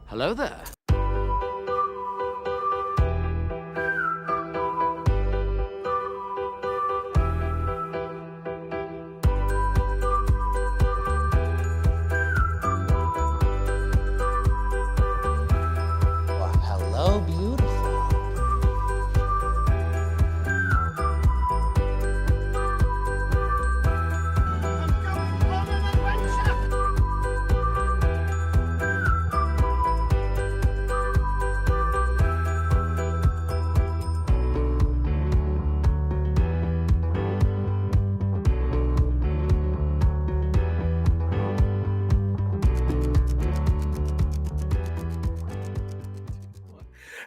Hello there. Hello, beautiful.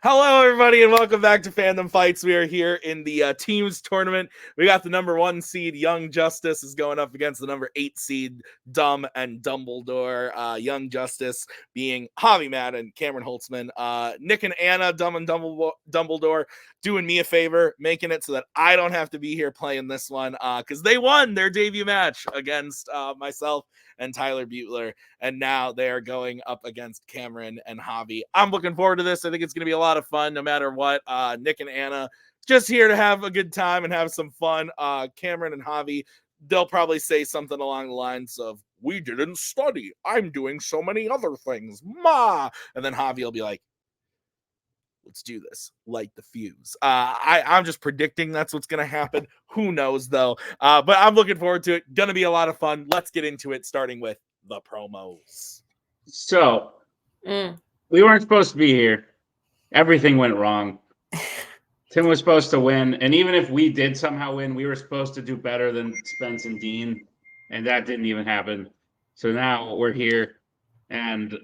Hello, everybody, and welcome back to Fandom Fights. We are here in the teams tournament. We got the number 1 seed, Young Justice, is going up against the number 8 seed, Dumb and Dumbledore. Young Justice being Javi Madden, Cameron Holtzman, Nick and Anna, Dumb and Dumbledore, doing me a favor, making it so that I don't have to be here playing this one, because they won their debut match against myself and Tyler Butler, and now they are going up against Cameron and Javi. I'm looking forward to this. I think it's going to be a lot of fun no matter what. Nick and Anna just here to have a good time and have some fun. Cameron and Javi, they'll probably say something along the lines of, "We didn't study. I'm doing so many other things. Ma." And then Javi will be like, "Let's do this. Light the fuse." I'm just predicting that's what's going to happen. Who knows, though? But I'm looking forward to it. Going to be a lot of fun. Let's get into it, starting with the promos. So, we weren't supposed to be here. Everything went wrong. Tim was supposed to win. And even if we did somehow win, we were supposed to do better than Spence and Dean. And that didn't even happen. So now we're here. And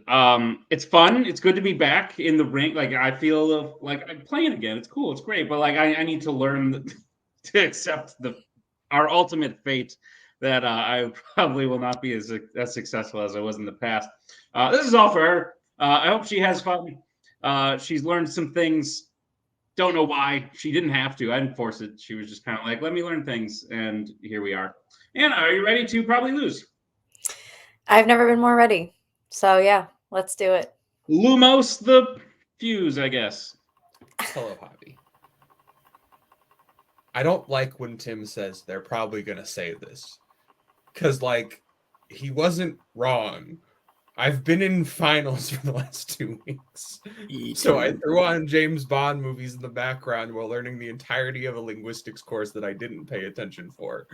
it's fun. It's good to be back in the ring. Like, I feel like I'm playing again. It's cool. It's great. But, like, I need to learn to accept our ultimate fate that I probably will not be as successful as I was in the past. This is all for her. I hope she has fun. She's learned some things. Don't know why. She didn't have to. I didn't force it. She was just kind of like, let me learn things. And here we are. Anna, are you ready to probably lose? I've never been more ready. So, yeah, let's do it. Lumos the fuse, I guess. Hello, Javi. I don't like when Tim says they're probably going to say this. Because, like, he wasn't wrong. I've been in finals for the last 2 weeks. So I threw on James Bond movies in the background while learning the entirety of a linguistics course that I didn't pay attention for.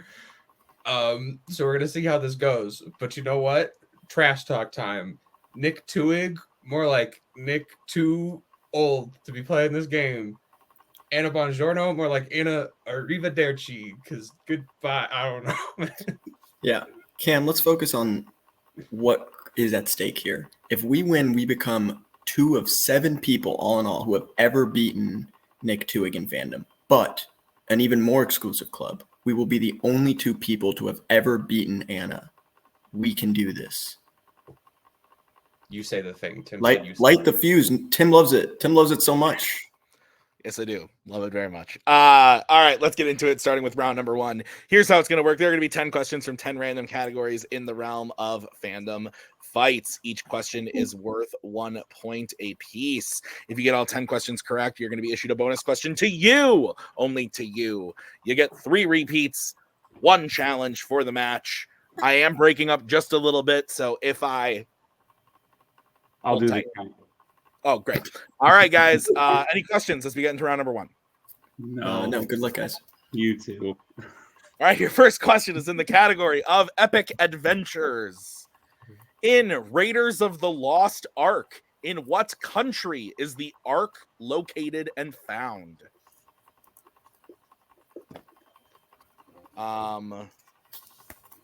So we're going to see how this goes. But you know what? Trash talk time. Nick Twohig, more like Nick too old to be playing this game. Anna Bongiorno, more like Anna Arrivederci, because goodbye. I don't know. Yeah. Cam, let's focus on what is at stake here. If we win, we become 2 of 7 people, all in all, who have ever beaten Nick Twohig in Fandom. But an even more exclusive club, we will be the only 2 people to have ever beaten Anna. We can do this. You say the thing, Tim. Light the fuse. Tim loves it. Tim loves it so much. Yes, I do. Love it very much. All right, let's get into it, starting with round number 1. Here's how it's going to work. There are going to be 10 questions from 10 random categories in the realm of fandom fights. Each question is worth 1 point apiece. If you get all 10 questions correct, you're going to be issued a bonus question to you, only to you. You get 3 repeats, 1 challenge for the match. I am breaking up just a little bit, so if I'll do the count. Oh, great. All right, guys. Any questions as we get into round number 1? No. Good luck, guys. You too. All right, your first question is in the category of epic adventures. In Raiders of the Lost Ark, in what country is the Ark located and found?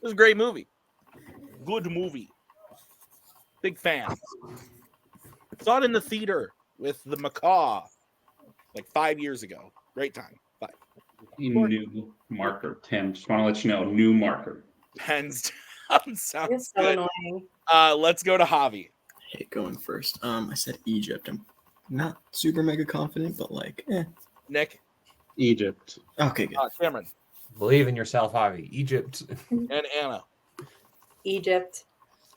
This is a great movie. Good movie. Big fan. Saw it in the theater with the macaw like 5 years ago. Great time. 5. New marker, Tim. Just want to let you know, new marker. Pens down sounds It's so good. annoying. Let's go to Javi. I hate going first. I said Egypt. I'm not super mega confident, but like, Nick. Egypt. Okay, good. Cameron. Believe in yourself, Javi. Egypt. And Anna. Egypt.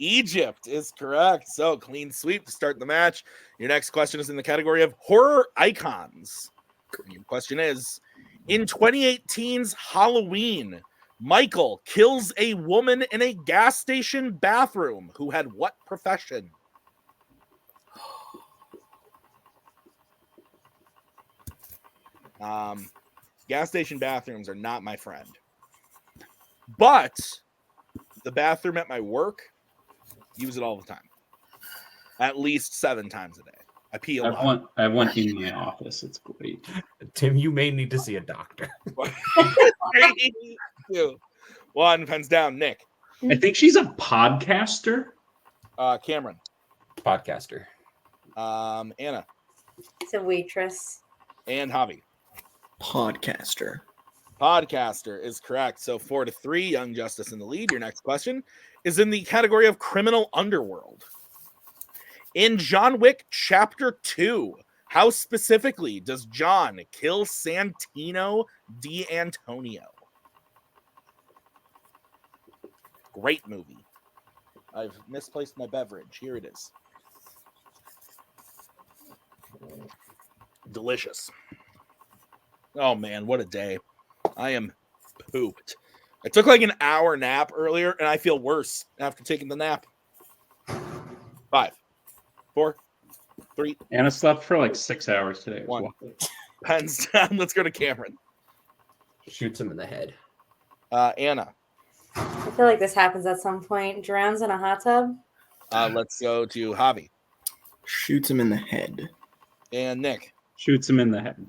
Egypt is correct. So clean sweep to start the match. Your next question is in the category of horror icons. Your question is, in 2018's Halloween, Michael kills a woman in a gas station bathroom who had what profession? Gas station bathrooms are not my friend. But the bathroom at my work, use it all the time. At least 7 times a day. I pee a lot. I have one in my office. It's great. Tim, you may need to see a doctor. 3, 2, 1, pens down. Nick. I think she's a podcaster. Cameron. Podcaster. Anna. It's a waitress. And Javi. Podcaster. Podcaster is correct. So 4-3, Young Justice in the lead. Your next question is in the category of criminal underworld. In John Wick Chapter 2, how specifically does John kill Santino D'Antonio? Great movie. I've misplaced my beverage. Here it is. Delicious. Oh man, what a day. I am pooped. I took like an hour nap earlier and I feel worse after taking the nap. 5, 4, 3. Anna slept for like 6 hours today. 1. Pens down. Let's go to Cameron. Shoots him in the head. Anna. I feel like this happens at some point. Drowns in a hot tub. Let's go to Javi. Shoots him in the head. And Nick. Shoots him in the head.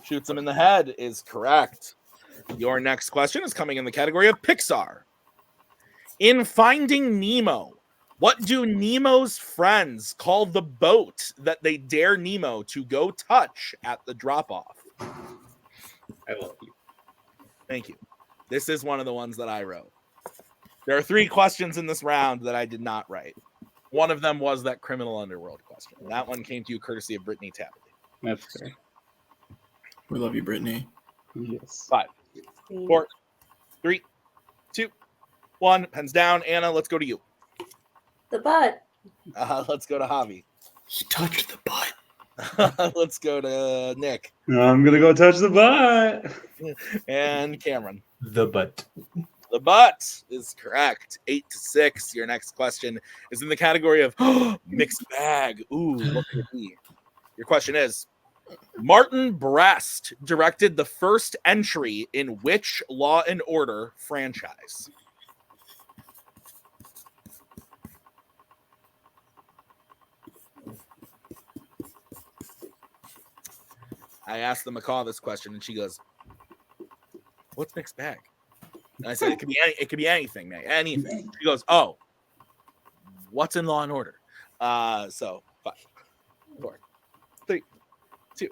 Shoots him in the head is correct. Your next question is coming in the category of Pixar. In Finding Nemo, what do Nemo's friends call the boat that they dare Nemo to go touch at the drop-off? I love you. Thank you. This is one of the ones that I wrote. There are 3 questions in this round that I did not write. One of them was that criminal underworld question. That one came to you courtesy of Brittany Tapley. That's fair. We love you, Brittany. Yes. 5, 4, 3, 2, 1. Pens down. Anna, let's go to you. The butt. Let's go to Javi. He touched the butt. Let's go to Nick. I'm going to go touch the butt. And Cameron. The butt. The butt is correct. 8-6. Your next question is in the category of mixed bag. Ooh, what could it be? Your question is, Martin Brest directed the first entry in which Law and Order franchise? I asked the macaw this question, and she goes, "What's mixed bag?" And I said, "It could be anything, man. Anything." She goes, "Oh, what's in Law and Order?" So 5, 4, 3, 2,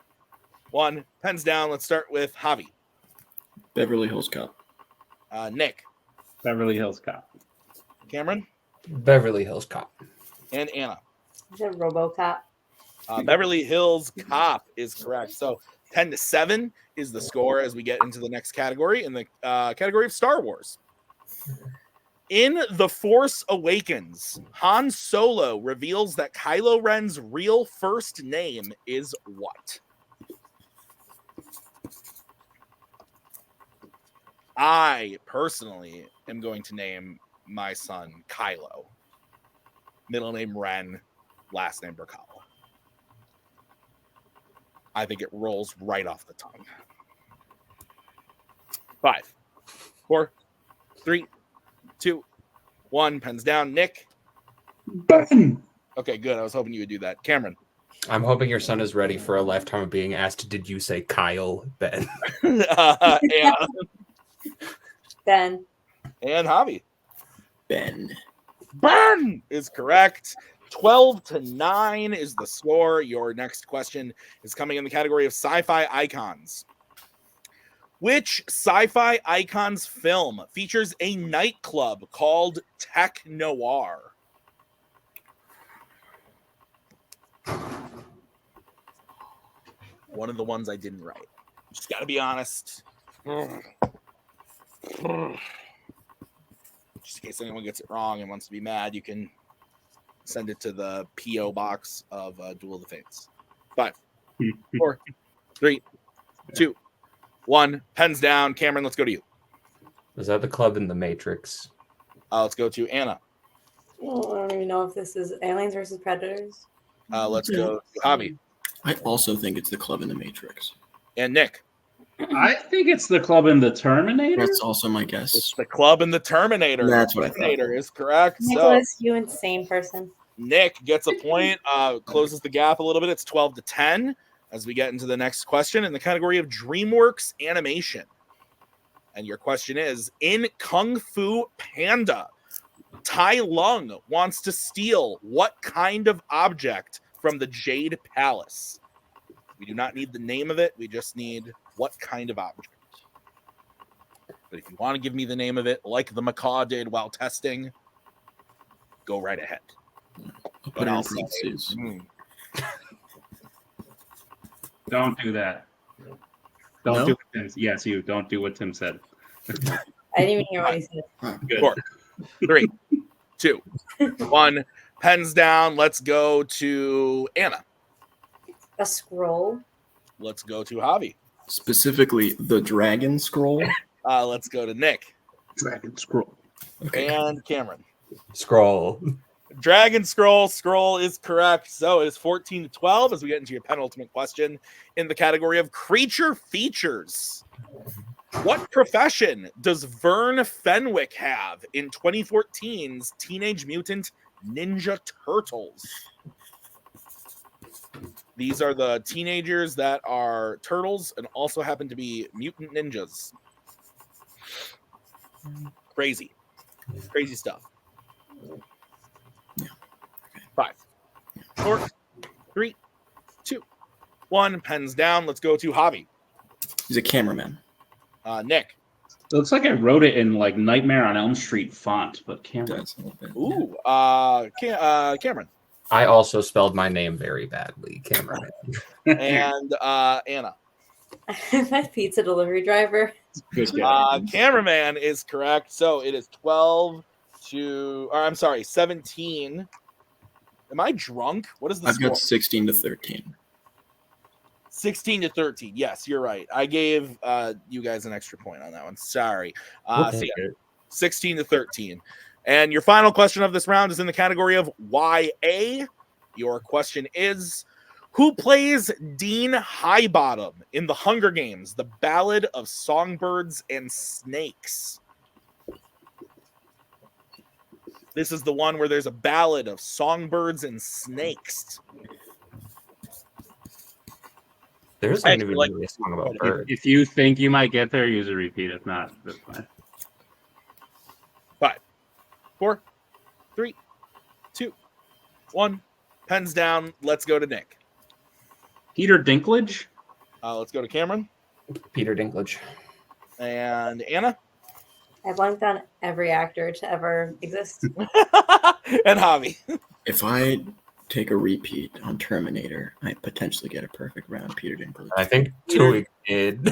1. Pens down. Let's start with Javi. Beverly Hills Cop. Nick. Beverly Hills Cop. Cameron. Beverly Hills Cop. And Anna. Is it RoboCop? Beverly Hills Cop is correct. So 10-7 is the score as we get into the next category, in the category of Star Wars. In The Force Awakens, Han Solo reveals that Kylo Ren's real first name is what? I personally am going to name my son Kylo. Middle name Ren, last name Brzakala. I think it rolls right off the tongue. 5, 4, 3, 2, 1. Pens down. Nick. Ben. Okay, good. I was hoping you would do that. Cameron. I'm hoping your son is ready for a lifetime of being asked, did you say Kyle Ben? Anna. Ben. And Javi. Ben. Ben is correct. 12-9 is the score. Your next question is coming in the category of sci-fi icons. Which sci-fi icons film features a nightclub called Tech Noir? One of the ones I didn't write. Just gotta be honest. Just in case anyone gets it wrong and wants to be mad, you can send it to the PO box of Duel of the Fates. 5, 4, 3, 2, 1. Pens down. Cameron, let's go to you. Was that the club in the Matrix? Let's go to Anna. Oh, I don't even know if this is Aliens versus Predators. Let's go to Javi. I also think it's the club in the Matrix. And Nick. I think it's the club in the Terminator. That's also my guess. It's the club in the Terminator. That's what I thought. Terminator is correct. Nicholas, you insane person. Nick gets a point, closes the gap a little bit. It's 12-10 as we get into the next question in the category of DreamWorks animation. And your question is, in Kung Fu Panda, Tai Lung wants to steal what kind of object from the Jade Palace? We do not need the name of it. We just need what kind of object. But if you want to give me the name of it, like the macaw did while testing, go right ahead. I'll put it in parentheses. Don't do that. Don't No? do what Tim. Yes, you don't do what Tim said. I didn't even hear what he said. Good. 4, 3, 2, 1. Pens down. Let's go to Anna. A scroll. Let's go to Javi. Specifically, the Dragon Scroll. Let's go to Nick. Dragon Scroll. Okay. And Cameron. Scroll. Dragon Scroll. Scroll is correct. So it is 14-12 as we get into your penultimate question in the category of creature features. What profession does Vern Fenwick have in 2014's Teenage Mutant Ninja Turtles? These are the teenagers that are turtles and also happen to be mutant ninjas. Crazy stuff. 5, 4, 3, 2, 1. Pens down. Let's go to Javi. He's a cameraman. Nick. It looks like I wrote it in like Nightmare on Elm Street font, but Cameron. That's a little bit. Ooh. Cameron. I also spelled my name very badly, Cameron. And Anna. My pizza delivery driver. Good guy. Cameraman is correct. So it is 17. Am I drunk? What is the I've score? got 16-13. 16-13. Yes, you're right. I gave you guys an extra point on that one. Sorry. We'll So take yeah, it. 16-13. And your final question of this round is in the category of YA. Your question is, who plays Dean Highbottom in The Hunger Games, The Ballad of Songbirds and Snakes? This is the one where there's a ballad of songbirds and snakes. There's going to be a song about birds. If you think you might get there, use a repeat. If not, that's fine. 5, 4, 3, 2, 1. Pens down. Let's go to Nick. Peter Dinklage. Let's go to Cameron. Peter Dinklage. And Anna. I blanked on every actor to ever exist. And Javi. If I take a repeat on Terminator, I potentially get a perfect round. Peter Dinklage. I think Twohig did.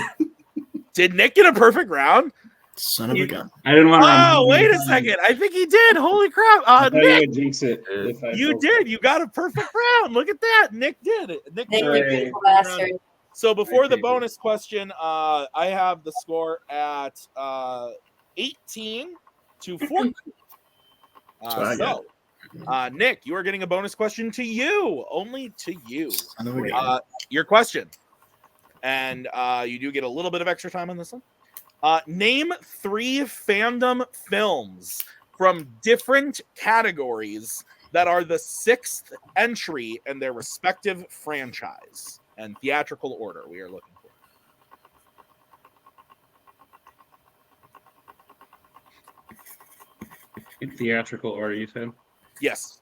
Did Nick get a perfect round? Son of a gun. I didn't want to. Oh, wait a second. I think he did. Holy crap. Nick, Jinx it. If I you focus. did. You got a perfect round. Look at that. Nick did it. Nick Thank did you, it. beautiful bastard. So before the Thank you. bonus question, I have the score at 18-14. That's what I got. Nick, you are getting a bonus question to you, only to you. Son of a gun. Your question, and you do get a little bit of extra time on this one. Name 3 fandom films from different categories that are the 6th entry in their respective franchise and theatrical order we are looking for. In theatrical order, you said. Yes.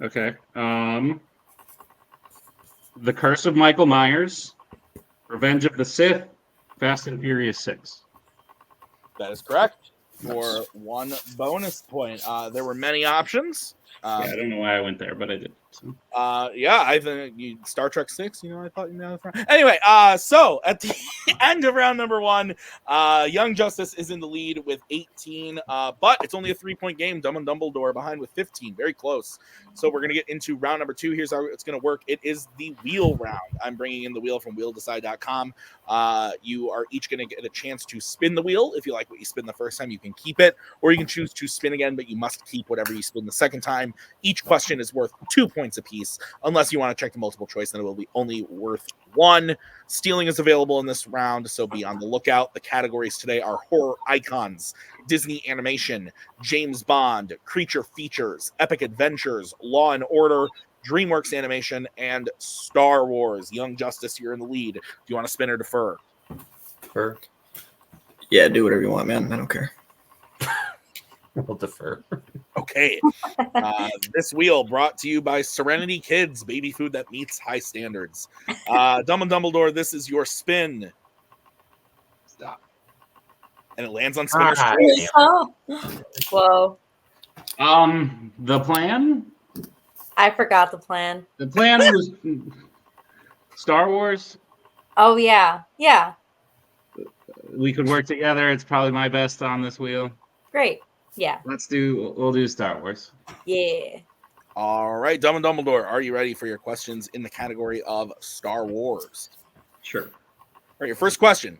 Okay. The Curse of Michael Myers, Revenge of the Sith, Fast and Furious 6. That is correct. For 1 bonus point. There were many options. Yeah, I don't know why I went there, but I did. So. Yeah, I think Star Trek 6, I thought you know. Anyway, so at the end of round number 1, Young Justice is in the lead with 18, but it's only a 3-point game. Dumb and Dumbledore behind with 15, very close. So we're gonna get into round number 2. Here's how it's gonna work. It is the wheel round. I'm bringing in the wheel from wheeldecide.com. You are each gonna get a chance to spin the wheel. If you like what you spin the first time, you can keep it, or you can choose to spin again, but you must keep whatever you spin the second time. Each question is worth 2 points apiece. Unless you want to check the multiple choice, then it will be only worth 1. Stealing is available in this round, so be on the lookout. The categories today are horror icons, Disney animation, James Bond, creature features, epic adventures, Law and Order, DreamWorks animation, and Star Wars. Young Justice, you're in the lead. Do you want to spin or defer? Defer. Yeah, do whatever you want, man. I don't care. We'll defer. Okay. This wheel brought to you by Serenity Kids, baby food that meets high standards. Dumb and Dumbledore, this is your spin. Stop. And it lands on spinner's Ah, choice. Oh. Whoa. The plan? I forgot the plan. The plan was Star Wars. Oh, yeah. Yeah. We could work together. It's probably my best on this wheel. Great. Yeah. We'll do Star Wars. Yeah. All right, Dumb and Dumbledore, are you ready for your questions in the category of Star Wars? Sure. All right, your first question.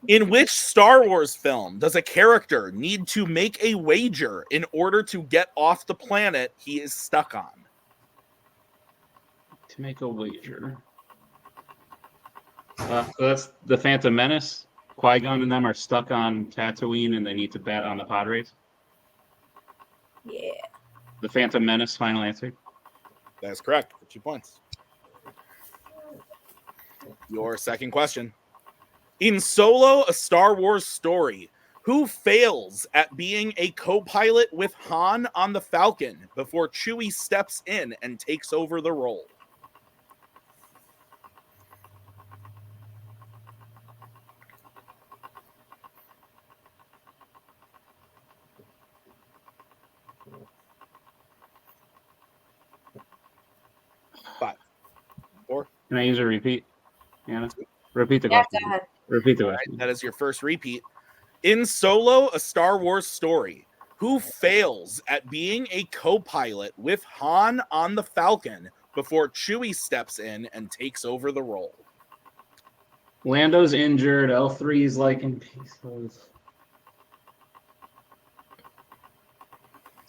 In which Star Wars film does a character need to make a wager in order to get off the planet he is stuck on? To make a wager. So that's the Phantom Menace. Qui-Gon and them are stuck on Tatooine and they need to bet on the pod race. Yeah. The Phantom Menace, final answer. That is correct for 2 points. Your second question. In Solo, a Star Wars story, who fails at being a co-pilot with Han on the Falcon before Chewie steps in and takes over the role? Can I use a repeat? Anna? Repeat the Yeah, question. go ahead. Repeat the All right, question. that is your first repeat. In Solo, a Star Wars story, who fails at being a co-pilot with Han on the Falcon before Chewie steps in and takes over the role? Lando's injured. L3's like in pieces.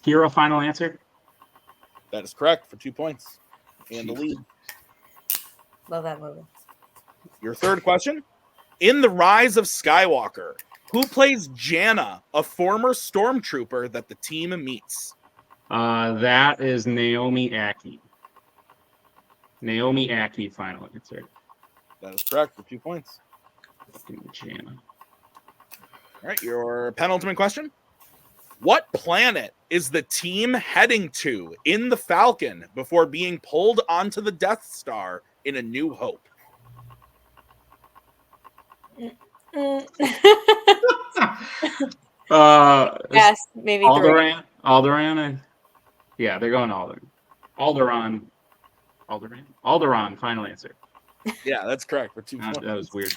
Hero, final answer? That is correct for 2 points. And the lead. Love that movie. Your third question. In The Rise of Skywalker, who plays Janna, a former stormtrooper that the team meets? That is Naomi Ackie. Naomi Ackie, final answer. That is correct for 2 points. Janna. All right, your penultimate question. What planet is the team heading to in the Falcon before being pulled onto the Death Star in A New Hope? Yes, maybe 3. Alderaan. Alderaan. Yeah, they're going Alderaan. Alderaan. Alderaan. Alderaan. Final answer. Yeah, that's correct for 2 points. That was weird.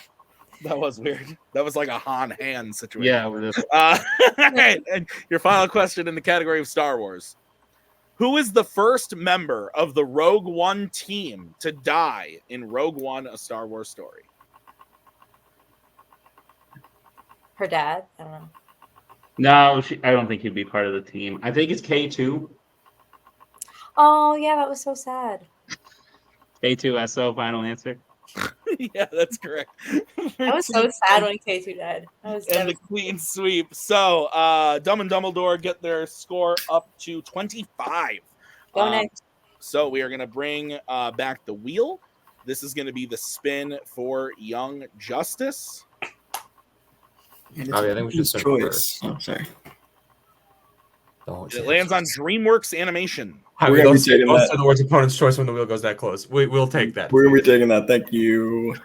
That was weird. That was like a Han situation. Yeah, with this. All right, and your final question in the category of Star Wars. Who is the first member of the Rogue One team to die in Rogue One, A Star Wars Story? Her dad. I don't know. No, I don't think he'd be part of the team. I think it's K2. Oh, yeah, that was so sad. K2SO, final answer. Yeah, that's correct. I was so sad when K2 died. I was And the clean sweep. So, Dumb and Dumbledore get their score up to 25. Go next. So we are going to bring back the wheel. This is going to be the spin for Young Justice. And I think we should his spin choice. first. Oh, sorry. Don't It lands on DreamWorks Animation. We're gonna be Don't say taking that. the words opponent's choice when the wheel goes that close. We'll take that. We're gonna be taking that. Thank you.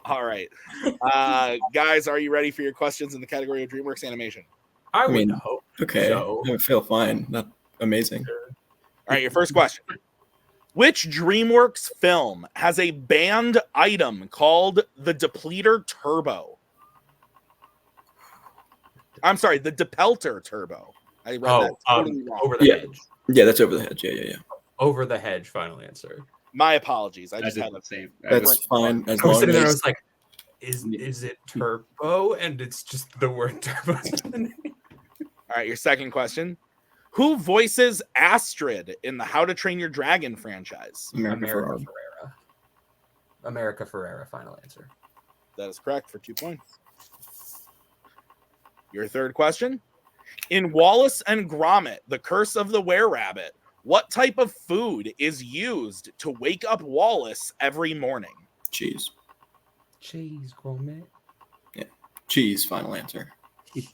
All right. Guys, are you ready for your questions in the category of DreamWorks Animation? I mean, would hope. Okay. So- I feel fine. Not amazing. All right, your first question. Which DreamWorks film has a banned item called the Depleter Turbo? I'm sorry, the Depelter Turbo. I read that totally wrong. Over the hedge. Yeah, that's over the hedge. Yeah. Over the hedge. Final answer. My apologies. I I just did had the same. That's fine. As I was long sitting there. I as was like, "Is it turbo?" And it's just the word turbo. All right, your second question. Who voices Astrid in the How to Train Your Dragon franchise? America America Ferrara. Ferrera. America Ferrera. Final answer. That is correct for 2 points. Your third question. In Wallace and Gromit, The Curse of the Were-Rabbit, what type of food is used to wake up Wallace every morning? Cheese. Cheese, Gromit. Cheese. Final answer.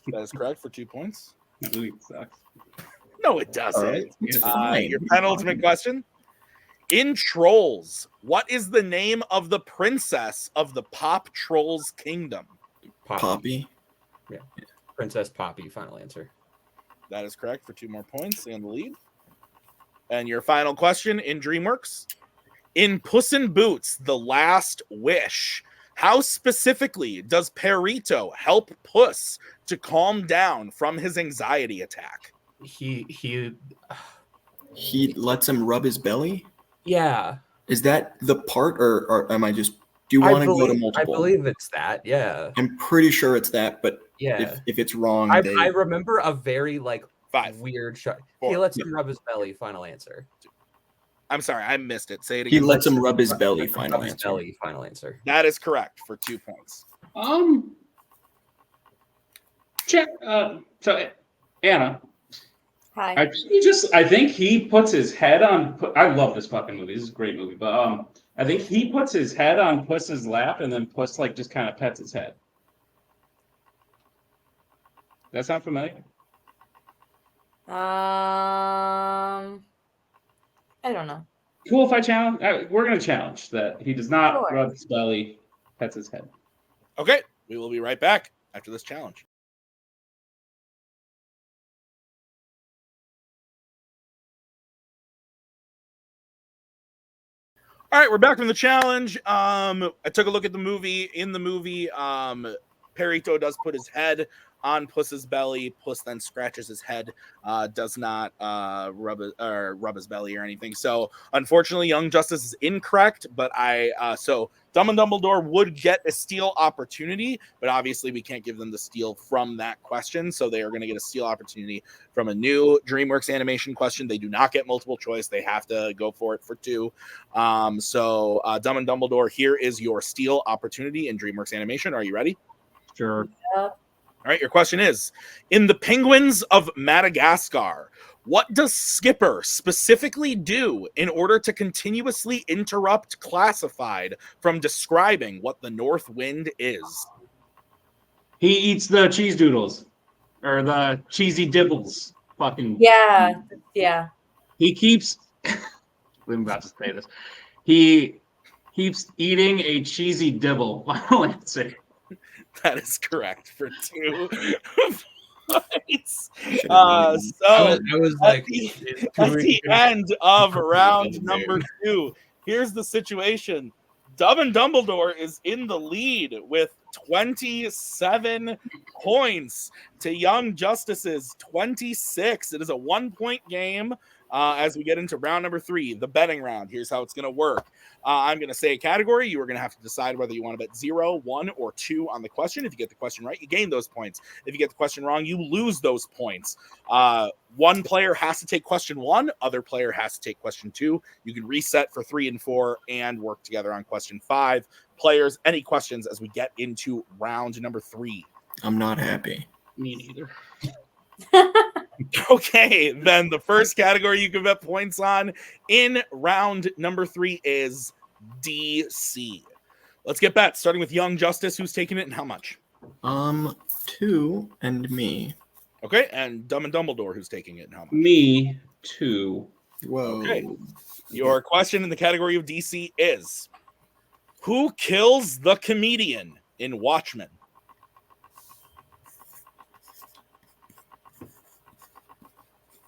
That is correct for 2 points. That movie sucks. No, it doesn't. All right. It's fine. Your penultimate question. In Trolls, what is the name of the princess of the Pop Trolls Kingdom? Poppy. Princess Poppy. Final answer. That is correct for 2 more points and the lead. And your final question in DreamWorks. In Puss in Boots, The Last Wish, how specifically does Perito help Puss to calm down from his anxiety attack? He He lets him rub his belly. yeah. Is that the part, or am I just? Do you want to go to multiple? I believe it's that. Yeah. I'm pretty sure it's that, but Yeah. if it's wrong, I remember a very Five. weird shot. Four. He lets him rub his belly. Final answer. I'm sorry, I missed it. Say it he again. lets him rub his belly. Final Rub his answer. belly. Final answer. That is correct for 2 points. Check. So Anna, Hi. I think he puts his head on. I love this fucking movie. This is a great movie, but I think he puts his head on Puss's lap, and then Puss just kind of pets his head. That sound familiar? I don't know. Cool if I challenge. We're gonna challenge that he does not Sure. rub his belly, pets his head. Okay, we will be right back after this challenge. All right, we're back from the challenge. I took a look at the movie. In the movie, Perito does put his head on Puss's belly. Puss then scratches his head, does not rub his belly or anything. So, unfortunately, Young Justice is incorrect. But so Dumb and Dumbledore would get a steal opportunity, but obviously we can't give them the steal from that question. So they are going to get a steal opportunity from a new DreamWorks animation question. They do not get multiple choice. They have to go for it for 2. So Dumb and Dumbledore, here is your steal opportunity in DreamWorks animation. Are you ready? Sure. All right, your question is, in the Penguins of Madagascar, what does Skipper specifically do in order to continuously interrupt Classified from describing what the North Wind is? He eats the cheese doodles or the cheesy dibbles. Fucking Yeah. He keeps. I'm about to say this. He keeps eating a cheesy dibble. Final answer. That is correct for 2 points. I So was at like, the end of round number 2, here's the situation. Dumb and Dumbledore is in the lead with 27 points to Young Justice's 26. It is a 1-point game as we get into round number 3, the betting round. Here's how it's going to work. I'm going to say a category. You are going to have to decide whether you want to bet 0, 1, or 2 on the question. If you get the question right, you gain those points. If you get the question wrong, you lose those points. One player has to take question 1. Other player has to take question 2. You can reset for 3 and 4 and work together on question 5. Players, any questions as we get into round number 3? I'm not happy. Me neither. Okay, then the first category you can bet points on in round number 3 is DC. Let's get bets, starting with Young Justice, who's taking it and how much? 2 and me. Okay, and Dumb and Dumbledore, who's taking it and how much? Me too. Whoa. Okay. Your question in the category of DC is, who kills the comedian in Watchmen?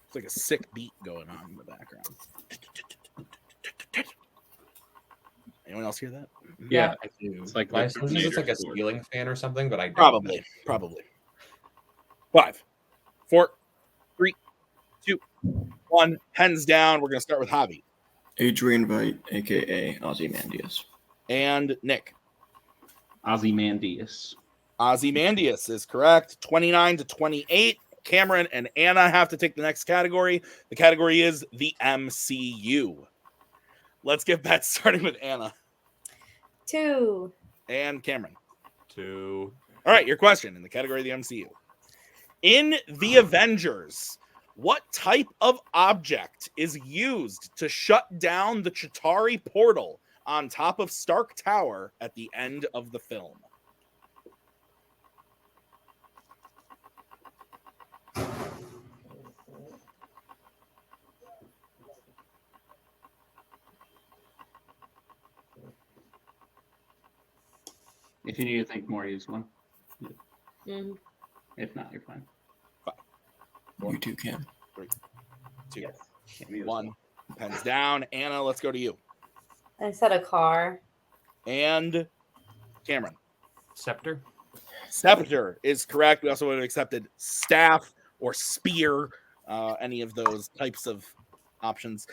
It's like a sick beat going on in the background. Anyone else hear that? Yeah, I do. it's like My the assumption is it's like a Terminator ceiling fan or something, but I don't Probably. know. Probably. 5, 4, 3, 2, 1. Pens down. We're going to start with Javi Adrian Veidt, aka Ozymandias. and Nick. Ozymandias. Ozymandias is correct. 29-28. Cameron and Anna have to take the next category. The category is the MCU. Let's get bets starting with Anna 2. and Cameron. 2. All right, your question in the category of the MCU. In the Avengers, what type of object is used to shut down the Chitauri portal on top of Stark Tower at the end of the film? If you need to think more, use one. Mm. If not, you're fine. You too, Cam. 2, Yes. Can't use 1. Pens down. Anna, let's go to you. I said a car. And Cameron. Scepter. Scepter is correct. We also would have accepted staff or spear, any of those types of options.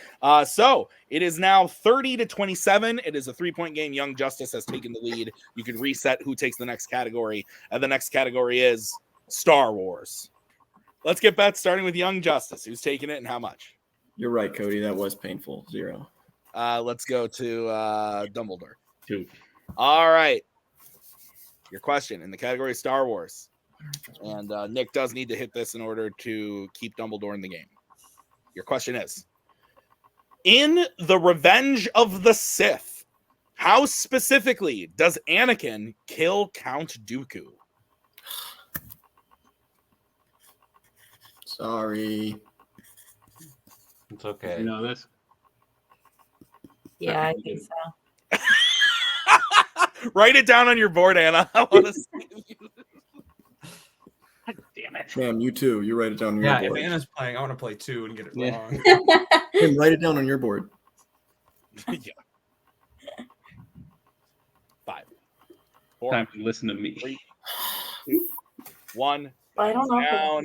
So it is now 30-27. It is a 3-point game. Young Justice has taken the lead. You can reset who takes the next category. And the next category is Star Wars. Let's get bets starting with Young Justice. Who's taking it and how much? You're right, Cody. That was painful. 0. Let's go to Dumbledore. 2. All right. Your question in the category of Star Wars. And Nick does need to hit this in order to keep Dumbledore in the game. Your question is, in The Revenge of the Sith, how specifically does Anakin kill Count Dooku? Sorry. It's okay. You know this? Yeah, I think so. Write it down on your board, Anna. I want to see. God damn it. Cam, you too. You write it down on your Yeah, if board. Anna's playing, I want to play 2 and get it Yeah. wrong. Cam, write it down on your board. Yeah. 5, 4, Time to listen to me. 3, 2, 1. I don't know.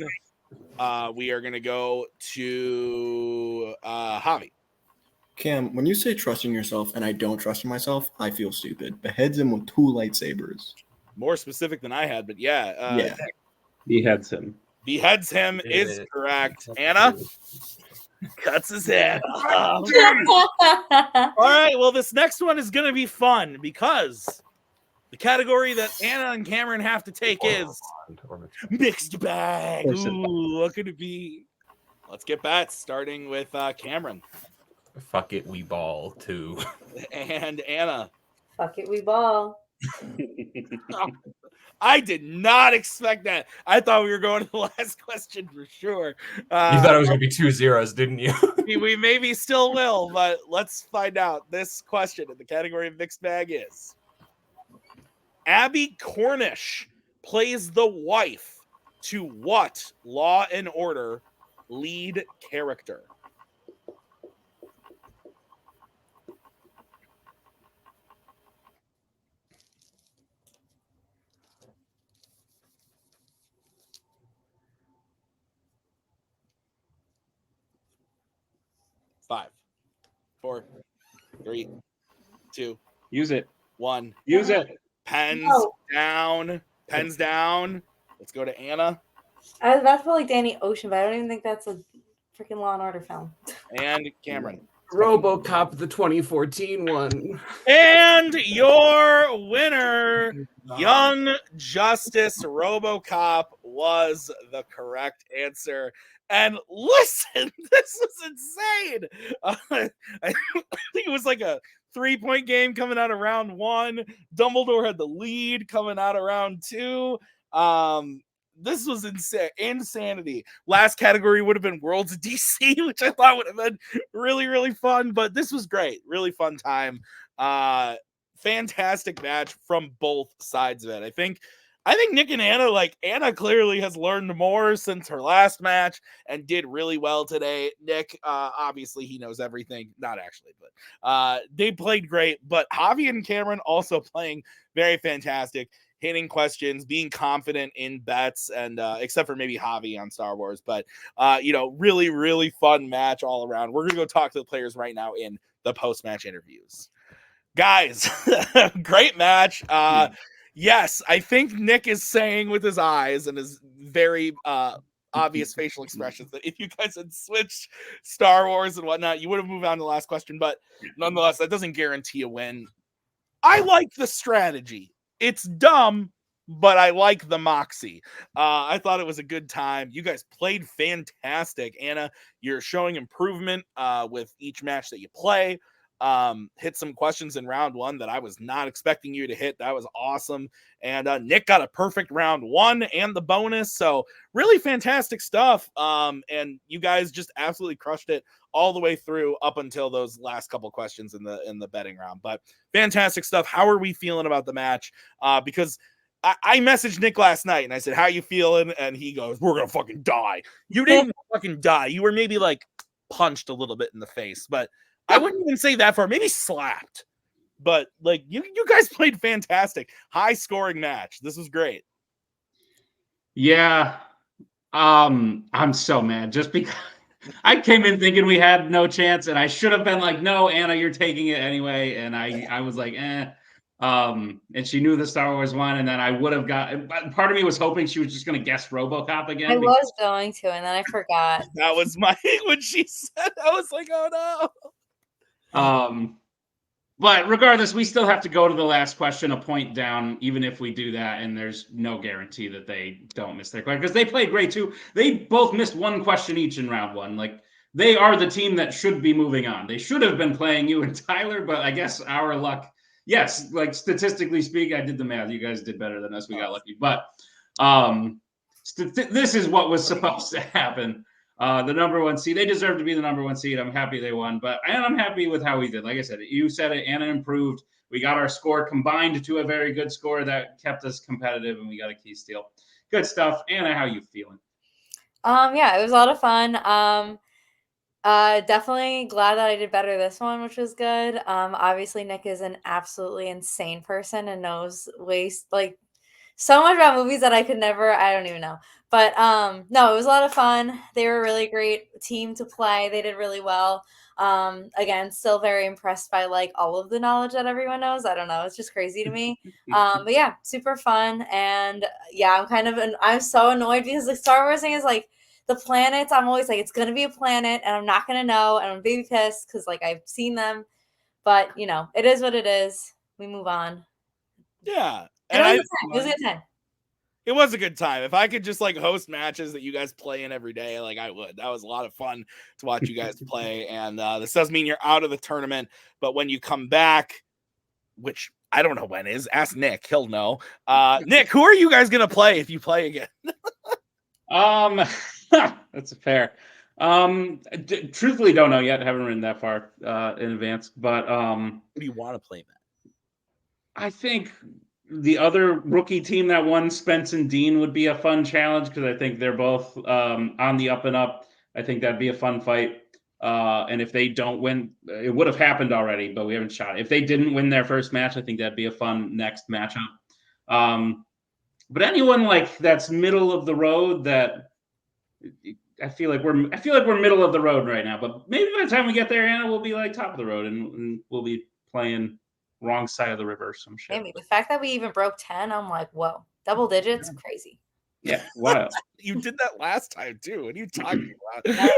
Down. We are going to go to Javi. Cam, when you say trusting yourself and I don't trust in myself, I feel stupid. Beheads him with 2 lightsabers. More specific than I had, but yeah. Yeah. Beheads him. Beheads him Did is it. correct. That's Anna cool. cuts his head off. All right, well, this next one is going to be fun because the category that Anna and Cameron have to take is mixed bag. Ooh, what could it be? Let's get bets, starting with Cameron Fuck it, we ball 2. and Anna. Fuck it, we ball. I did not expect that. I thought we were going to the last question for sure. You thought it was going to be 2 zeros, didn't you? We maybe still will, but let's find out. This question in the category of mixed bag is Abby Cornish plays the wife to what Law and Order lead character? Five, 4, 3, 2, Use it. 1. Use it. Pens No. down. Pens down. Let's go to Anna That's probably Danny Ocean, but I don't even think that's a freaking Law and Order film. and Cameron. RoboCop, the 2014 one. And your winner, Young Justice RoboCop, was the correct answer. And listen, this was insane. I think it was like a 3-point game coming out of round 1. Dumbledore had the lead coming out of round 2. This was insanity. Last category would have been Worlds of DC, which I thought would have been really, really fun. But this was great. Really fun time. Fantastic match from both sides of it. I think I think Nick and Anna, Anna clearly has learned more since her last match and did really well today. Nick, obviously he knows everything. Not actually, but they played great. But Javi and Cameron also playing very fantastic, hitting questions, being confident in bets, and except for maybe Javi on Star Wars. But, really, really fun match all around. We're going to go talk to the players right now in the post-match interviews. Guys, great match. Yes, I think Nick is saying with his eyes and his very obvious facial expressions that if you guys had switched Star Wars and whatnot, you would have moved on to the last question. But nonetheless, that doesn't guarantee a win. I like the strategy. It's dumb, but I like the moxie. I thought it was a good time. You guys played fantastic. Anna, you're showing improvement with each match that you play. Hit some questions in round one that I was not expecting you to hit. That was awesome. And Nick got a perfect round one and the bonus. So really fantastic stuff. And you guys just absolutely crushed it all the way through up until those last couple questions in the betting round. But fantastic stuff. How are we feeling about the match? Because I messaged Nick last night and I said, how you feeling? And he goes, we're going to fucking die. You didn't fucking die. You were maybe punched a little bit in the face, but I wouldn't even say that far. Maybe slapped. But you guys played fantastic. High scoring match. This was great. Yeah. I'm so mad just because I came in thinking we had no chance, and I should have been like, no, Anna, you're taking it anyway. And I was like, eh. And she knew the Star Wars one, and then I would have got. Part of me was hoping she was just going to guess RoboCop again. I was going to, and then I forgot. That was when she said. I was like, oh no. But regardless, we still have to go to the last question, a point down, even if we do that, and there's no guarantee that they don't miss their question because they played great too. They both missed one question each in round one. They are the team that should be moving on. They should have been playing you and Tyler, but I guess our luck. Yes, statistically speaking, I did the math. You guys did better than us. We got lucky, but this is what was supposed to happen. The number one seed, they deserve to be the number one seed. I'm happy they won, and I'm happy with how we did. Like I said, you said it, Anna improved. We got our score combined to a very good score that kept us competitive, and we got a key steal. Good stuff. Anna, how you feeling? Yeah, it was a lot of fun. Definitely glad that I did better this one, which was good. Obviously Nick is an absolutely insane person and knows ways so much about movies that I don't even know. But no, it was a lot of fun. They were a really great team to play. They did really well. Again, still very impressed by all of the knowledge that everyone knows. I don't know. It's just crazy to me. But yeah, super fun. And yeah, I'm so annoyed because the Star Wars thing is the planets. I'm always it's going to be a planet and I'm not going to know. And I'm baby pissed because I've seen them. But, it is what it is. We move on. Yeah. And it was a good time. It was a good time. If I could just host matches that you guys play in every day, I would. That was a lot of fun to watch you guys play. And this does mean you're out of the tournament. But when you come back, which I don't know when is, ask Nick. He'll know. Nick, who are you guys going to play if you play again? That's fair. Truthfully, don't know yet. Haven't written that far in advance. But who do you want to play, Matt? I think the other rookie team that won, Spence and Dean, would be a fun challenge because I think they're both on the up and up. I think that'd be a fun fight. And if they don't win, it would have happened already, but we haven't shot it. If they didn't win their first match, I think that'd be a fun next matchup. But anyone that's middle of the road, that I feel like we're middle of the road right now. But maybe by the time we get there, Anna, we'll be top of the road and we'll be playing wrong side of the river, some shit. Maybe the fact that we even broke 10, I'm whoa, double digits, crazy. Yeah, wow. You did that last time too. What are you talking about?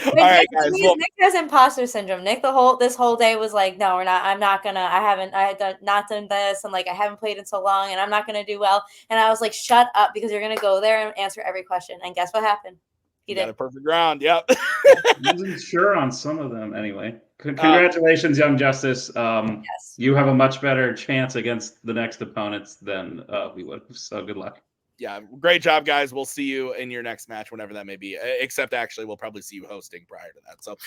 All right, guys. Nick has imposter syndrome. Nick, this whole day was no, we're not. I'm not gonna. I had not done this, and I haven't played in so long, and I'm not gonna do well. And I was shut up because you're gonna go there and answer every question. And guess what happened? He did a perfect round. Yep. I wasn't sure on some of them anyway. Congratulations, Young Justice. Yes. You have a much better chance against the next opponents than we would. So good luck. great job, guys. We'll see you in your next match, whenever that may be. Except actually, we'll probably see you hosting prior to that. So,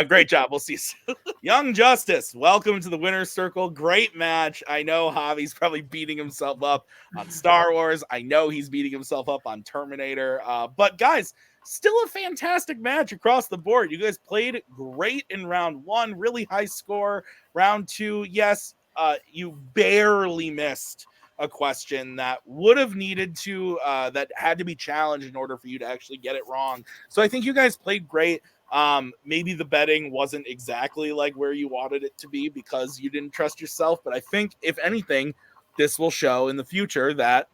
great job. We'll see you soon. Young Justice, welcome to the winner's circle. Great match. I know Javi's probably beating himself up on Star Wars. I know he's beating himself up on Terminator. But guys, still a fantastic match across the board. You guys played great in round 1, really high score. Round 2, yes, you barely missed a question that would have needed to that had to be challenged in order for you to actually get it wrong. So I think you guys played great. Maybe the betting wasn't exactly like where you wanted it to be because you didn't trust yourself, but I think if anything, this will show in the future that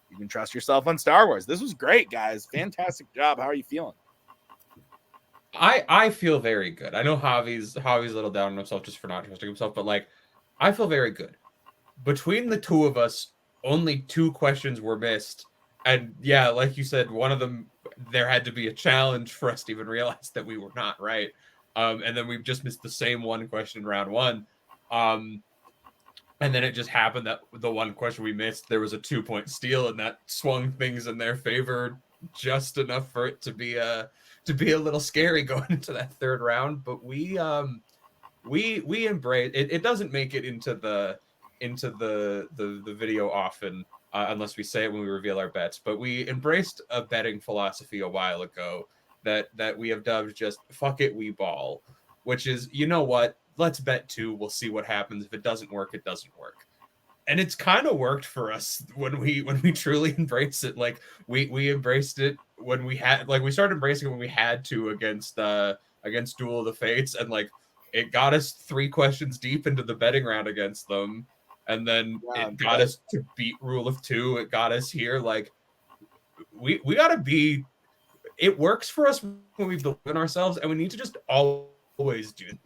you can trust yourself on Star Wars. This was great, guys. Fantastic job. How are you feeling? I feel very good. I know Javi's a little down on himself just for not trusting himself, but like I feel very good. Between the two of us, only 2 questions were missed. And yeah, like you said, one of them, there had to be a challenge for us to even realize that we were not right. And then we've just missed the same one question in round 1. And then it just happened that the one question we missed, there was a 2-point steal, and that swung things in their favor just enough for it to be a little scary going into that 3rd round. But we embrace it. It doesn't make it into the video often, unless we say it when we reveal our bets. But we embraced a betting philosophy a while ago that we have dubbed just "fuck it, we ball," which is, you know what? Let's bet 2. We'll see what happens. If it doesn't work, it doesn't work. And it's kind of worked for us when we truly embrace it. Like we embraced it when we had, like, we started embracing it when we had to against Duel of the Fates, and like it got us 3 questions deep into the betting round against them. And then it got us to beat Rule of 2. It got us here. Like, we got to be... It works for us when we believe in ourselves, and we need to just always do it.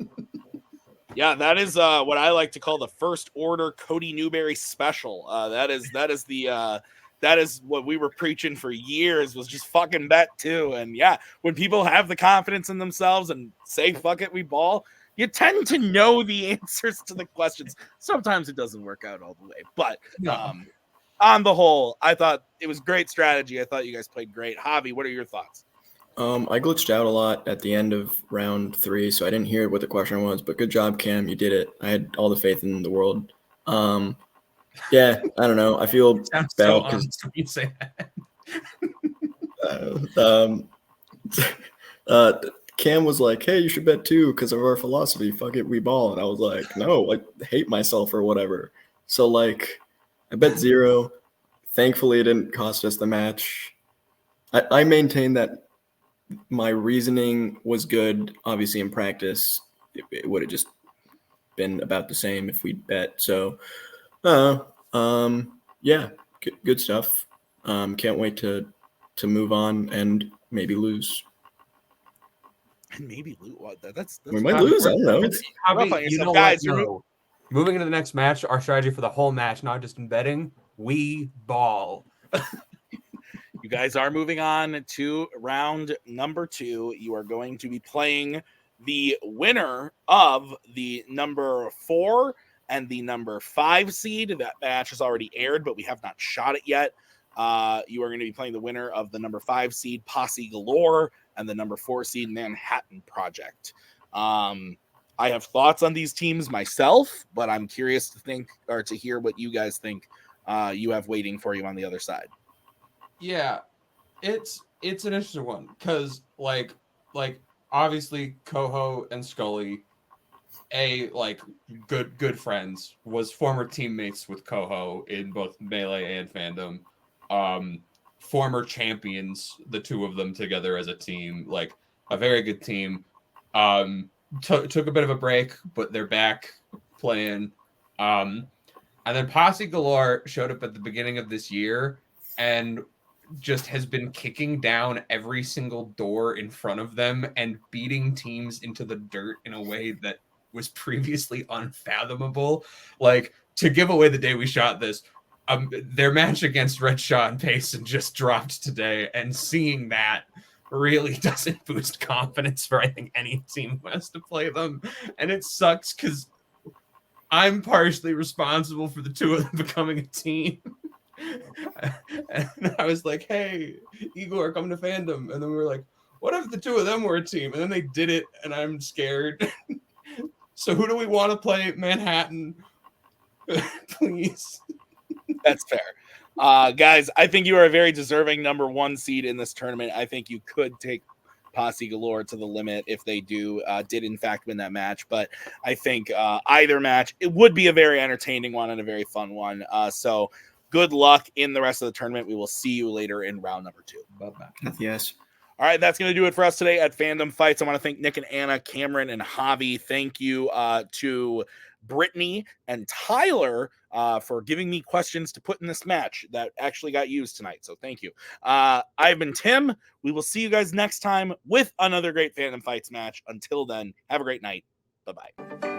Yeah, that is what I like to call the first order Cody Newberry special. That is what we were preaching for years, was just fucking bet 2. And yeah, when people have the confidence in themselves and say, fuck it, we ball, you tend to know the answers to the questions. Sometimes it doesn't work out all the way, but on the whole, I thought it was great strategy. I thought you guys played great. Javi, what are your thoughts? I glitched out a lot at the end of round 3, so I didn't hear what the question was, but good job, Cam. You did it. I had all the faith in the world. Yeah, I don't know. I feel bad so because you say that. Cam was like, hey, you should bet 2 because of our philosophy. Fuck it, we ball. And I was like, no, I hate myself or whatever. So, like, I bet 0. Thankfully, it didn't cost us the match. I maintain that my reasoning was good. Obviously, in practice, it would have just been about the same if we'd bet. So, yeah, good stuff. Can't wait to move on and maybe lose. And maybe lose. That's we might lose. I don't know. Javi, you know guys, moving into the next match, our strategy for the whole match, not just in betting, we ball. You guys are moving on to round number 2. You are going to be playing the winner of the number 4 and the number 5 seed. That match has already aired, but we have not shot it yet. You are going to be playing the winner of the number 5 seed, Posse Galore, and the number 4 seed, Manhattan Project. I have thoughts on these teams myself, but I'm curious to hear what you guys think you have waiting for you on the other side. Yeah, it's an interesting one because like obviously Koho and Scully, good friends, was former teammates with Koho in both Melee and Fandom. Former champions, the 2 of them together as a team, like a very good team. Took a bit of a break, but they're back playing. And then Posse Galore showed up at the beginning of this year and just has been kicking down every single door in front of them and beating teams into the dirt in a way that was previously unfathomable. Like, to give away the day we shot this, their match against Red Shaw and Payson just dropped today, and seeing that really doesn't boost confidence for, I think, any team who has to play them. And it sucks because I'm partially responsible for the 2 of them becoming a team. And I was like, hey, Igor, come to Fandom. And then we were like, what if the two of them were a team? And then they did it, and I'm scared. So who do we want to play Manhattan? Please. That's fair. Guys, I think you are a very deserving number 1 seed in this tournament. I think you could take Posse Galore to the limit if they did in fact win that match. But I think either match, it would be a very entertaining one and a very fun one. So good luck in the rest of the tournament. We will see you later in round number 2. Bye-bye. Yes. All right, that's going to do it for us today at Fandom Fights. I want to thank Nick and Anna, Cameron and Javi. Thank you to Brittany and Tyler for giving me questions to put in this match that actually got used tonight. So thank you. I've been Tim. We will see you guys next time with another great Fandom Fights match. Until then, have a great night. Bye-bye.